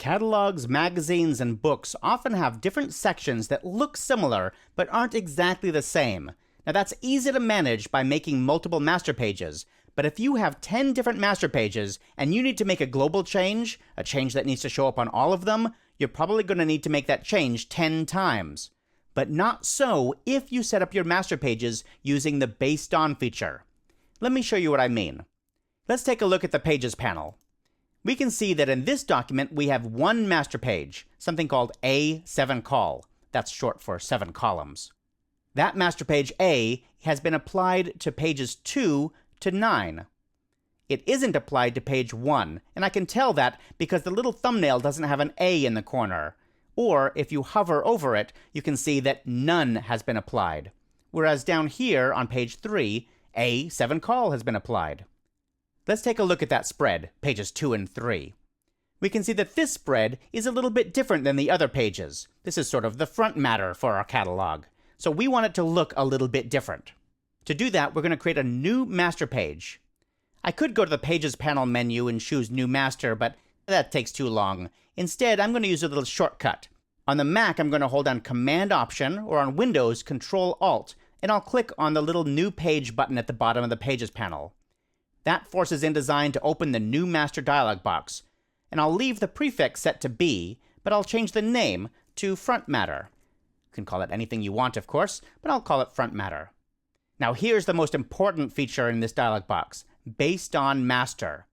Catalogs, magazines, and books often have different sections that look similar but aren't exactly the same. Now that's easy to manage by making multiple master pages, but if you have 10 different master pages and you need to make a global change, a change that needs to show up on all of them, you're probably going to need to make that change 10 times. But not so if you set up your master pages using the Based On feature. Let me show you what I mean. Let's take a look at the Pages panel. We can see that in this document we have one master page, something called A7col. That's short for 7 columns. That master page A has been applied to pages 2 to 9. It isn't applied to page 1, and I can tell that because the little thumbnail doesn't have an A in the corner. Or if you hover over it, you can see that none has been applied. Whereas down here on page 3, A7col has been applied. Let's take a look at that spread, pages 2 and 3. We can see that this spread is a little bit different than the other pages. This is sort of the front matter for our catalog. So we want it to look a little bit different. To do that, we're going to create a new master page. I could go to the Pages panel menu and choose New Master, but that takes too long. Instead, I'm going to use a little shortcut. On the Mac, I'm going to hold down Command-Option, or on Windows, Control-Alt, and I'll click on the little New Page button at the bottom of the Pages panel. That forces InDesign to open the New Master dialog box, and I'll leave the prefix set to B, but I'll change the name to Front Matter. You can call it anything you want, of course, but I'll call it Front Matter. Now here's the most important feature in this dialog box, Based On Master.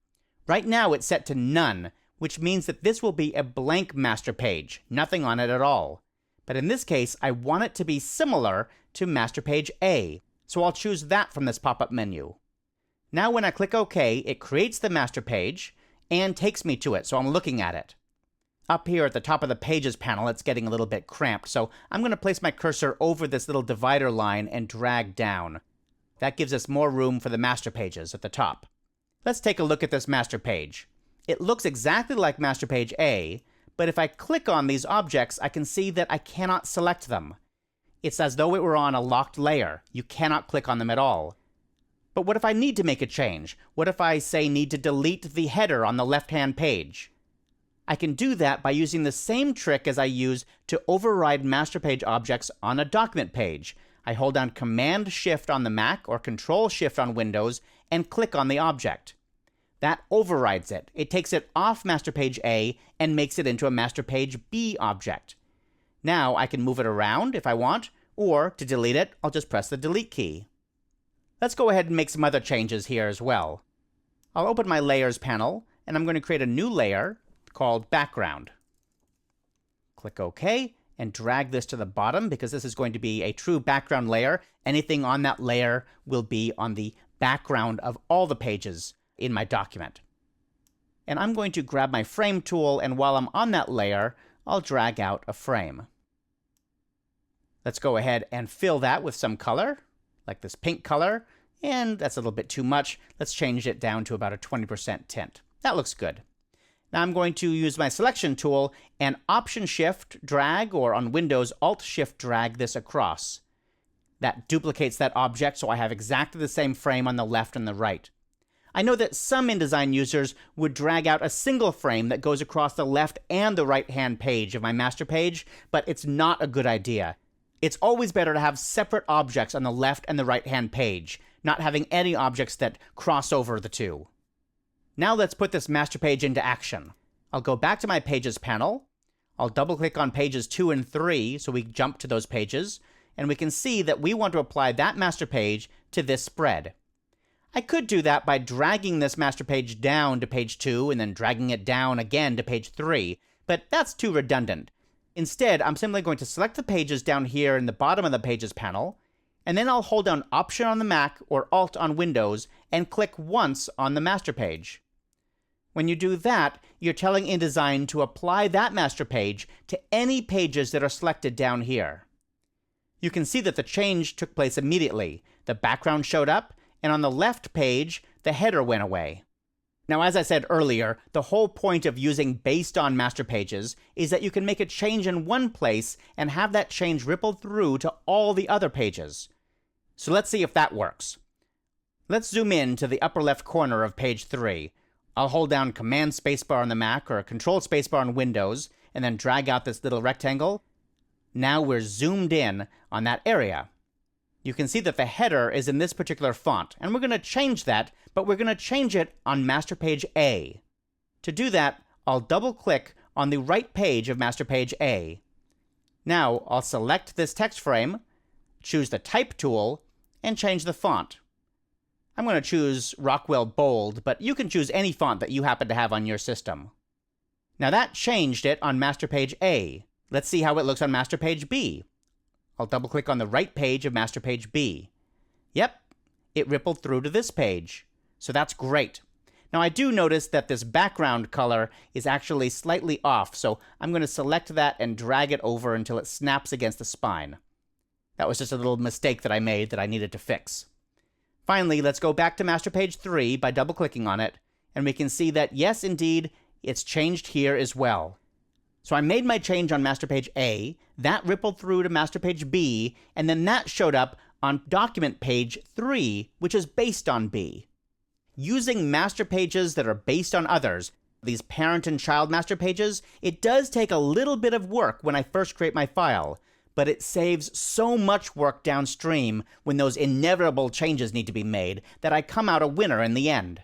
Right now it's set to None, which means that this will be a blank master page, nothing on it at all. But in this case, I want it to be similar to master page A, so I'll choose that from this pop-up menu. Now when I click OK, it creates the master page and takes me to it, so I'm looking at it. Up here at the top of the Pages panel, it's getting a little bit cramped, so I'm going to place my cursor over this little divider line and drag down. That gives us more room for the master pages at the top. Let's take a look at this master page. It looks exactly like master page A, but if I click on these objects, I can see that I cannot select them. It's as though it were on a locked layer. You cannot click on them at all. But what if I need to make a change? What if I, say, need to delete the header on the left-hand page? I can do that by using the same trick as I use to override master page objects on a document page. I hold down Command-Shift on the Mac or Control-Shift on Windows and click on the object. That overrides it. It takes it off master page A and makes it into a master page B object. Now I can move it around if I want, or to delete it, I'll just press the Delete key. Let's go ahead and make some other changes here as well. I'll open my Layers panel, and I'm going to create a new layer called Background. Click OK, and drag this to the bottom because this is going to be a true background layer. Anything on that layer will be on the background of all the pages in my document. And I'm going to grab my Frame tool, and while I'm on that layer, I'll drag out a frame. Let's go ahead and fill that with some color, like this pink color, and that's a little bit too much. Let's change it down to about a 20% tint. That looks good. Now I'm going to use my selection tool and Option-Shift drag, or on Windows, Alt-Shift drag this across. That duplicates that object so I have exactly the same frame on the left and the right. I know that some InDesign users would drag out a single frame that goes across the left and the right-hand page of my master page, but it's not a good idea. It's always better to have separate objects on the left and the right-hand page, not having any objects that cross over the two. Now let's put this master page into action. I'll go back to my Pages panel. I'll double-click on pages 2 and 3 so we jump to those pages, and we can see that we want to apply that master page to this spread. I could do that by dragging this master page down to page 2 and then dragging it down again to page 3, but that's too redundant. Instead, I'm simply going to select the pages down here in the bottom of the Pages panel, and then I'll hold down Option on the Mac or Alt on Windows and click once on the master page. When you do that, you're telling InDesign to apply that master page to any pages that are selected down here. You can see that the change took place immediately. The background showed up, and on the left page, the header went away. Now, as I said earlier, the whole point of using Based On master pages is that you can make a change in one place and have that change ripple through to all the other pages. So let's see if that works. Let's zoom in to the upper left corner of page 3. I'll hold down Command Spacebar on the Mac or Control Spacebar on Windows, and then drag out this little rectangle. Now we're zoomed in on that area. You can see that the header is in this particular font, and we're going to change that, but we're going to change it on master page A. To do that, I'll double-click on the right page of master page A. Now, I'll select this text frame, choose the Type tool, and change the font. I'm going to choose Rockwell Bold, but you can choose any font that you happen to have on your system. Now that changed it on master page A. Let's see how it looks on master page B. I'll double-click on the right page of master page B. Yep, it rippled through to this page. So that's great. Now I do notice that this background color is actually slightly off, so I'm going to select that and drag it over until it snaps against the spine. That was just a little mistake that I made that I needed to fix. Finally, let's go back to master page 3 by double-clicking on it, and we can see that, yes, indeed, it's changed here as well. So I made my change on master page A, that rippled through to master page B, and then that showed up on document page 3, which is based on B. Using master pages that are based on others, these parent and child master pages, it does take a little bit of work when I first create my file, but it saves so much work downstream when those inevitable changes need to be made that I come out a winner in the end.